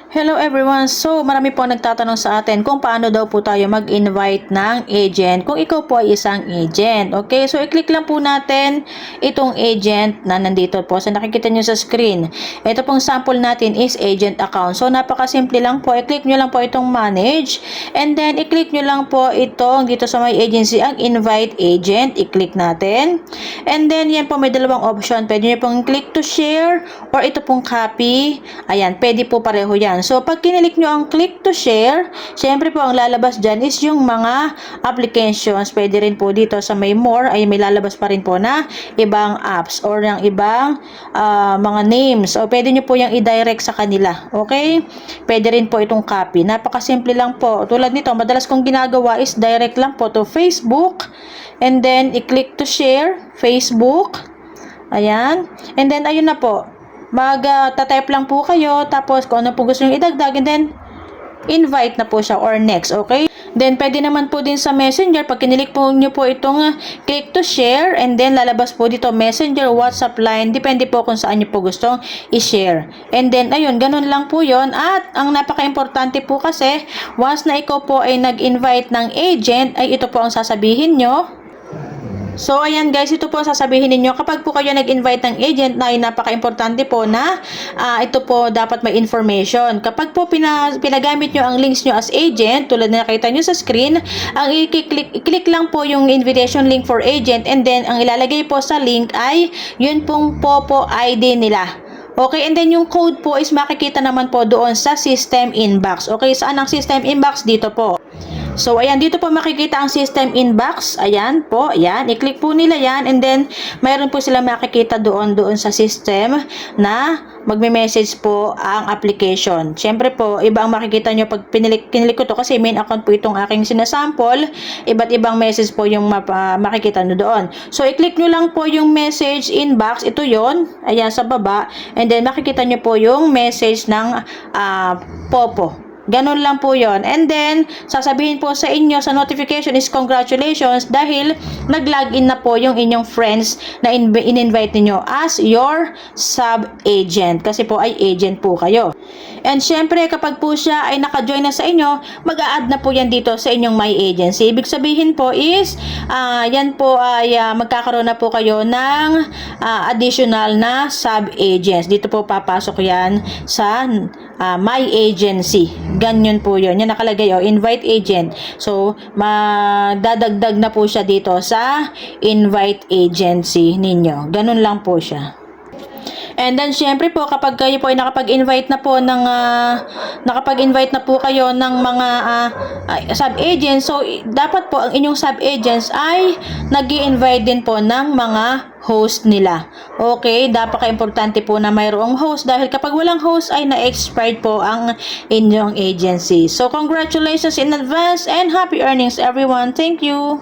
Hello everyone! So, marami po nagtatanong sa atin kung paano daw po tayo mag-invite ng agent kung ikaw po ay isang agent. Okay? So, i-click lang po natin itong agent na nandito po. So, nakikita nyo sa screen. Ito pong sample natin is agent account. So, napakasimple lang po. I-click nyo lang po itong manage. And then, i-click nyo lang po itong dito sa my agency, ang invite agent. I-click natin. And then, yan po may dalawang option. Pwede nyo pong click to share or ito pong copy. Ayan, pwede po pareho yan. So, pag kinilik nyo ang click to share, syempre po ang lalabas dyan is yung mga applications. Pwede rin po dito sa may more ay may lalabas pa rin po na ibang apps or yung ibang mga names. O pwede nyo po yung i-direct sa kanila. Okay? Pwede rin po itong copy. Napakasimple lang po. Tulad nito, madalas kong ginagawa is direct lang po to Facebook. And then, i-click to share, Facebook. Ayan. And then, ayun na po. Mag-type lang po kayo, tapos kung ano po gusto nyo idagdag, and then invite na po siya or next, okay? Then, pwede naman po din sa messenger, pag kinilik po nyo po itong click to share, and then lalabas po dito messenger, WhatsApp, line, depende po kung saan nyo po gustong i-share. And then, ayun, ganun lang po yon. At ang napaka-importante po kasi, once na ikaw po ay nag-invite ng agent, ay ito po ang sasabihin nyo. So, ayan guys, ito po sasabihin ninyo, kapag po kayo nag-invite ng agent na ay napaka-importante po na ito po dapat may information. Kapag po pinagamit nyo ang links nyo as agent, tulad na nakita nyo sa screen, ang i-click lang po yung invitation link for agent, and then ang ilalagay po sa link ay yun pong POPO ID nila. Okay, and then yung code po is makikita naman po doon sa system inbox. Okay, saan ang system inbox? Dito po. So, ayan, dito po makikita ang system inbox. Ayan po, ayan. I-click po nila yan, and then mayroon po sila makikita doon sa system na magme-message po ang application. Siyempre po, iba ang makikita nyo pag kinilik ko to kasi main account po itong aking sinasample. Iba't ibang message po yung makikita nyo doon. So, i-click nyo lang po yung message inbox. Ito yon. Ayan, sa baba. And then, makikita nyo po yung message ng POPO. Ganun lang po yon. And then, sasabihin po sa inyo sa notification is congratulations dahil nag-login na po yung inyong friends na in-invite niyo as your sub-agent. Kasi po ay agent po kayo. And syempre, kapag po siya ay naka-join na sa inyo, mag-a-add na po yan dito sa inyong my agency. Ibig sabihin po is, yan po ay magkakaroon na po kayo ng additional na sub-agents. Dito po papasok yan sa my agency. Ganyan po yun. Yan nakalagay, invite agent. So, madadagdag na po siya dito sa invite agency ninyo. Ganun lang po siya. And then, syempre po, kapag kayo po ay nakapag-invite na po ng, nakapag-invite na po kayo ng mga sub-agents, so, dapat po ang inyong sub-agents ay nag-i-invite din po ng mga host nila. Okay, napaka-importante po na mayroong host dahil kapag walang host ay na-expired po ang inyong agency. So, congratulations in advance and happy earnings everyone. Thank you!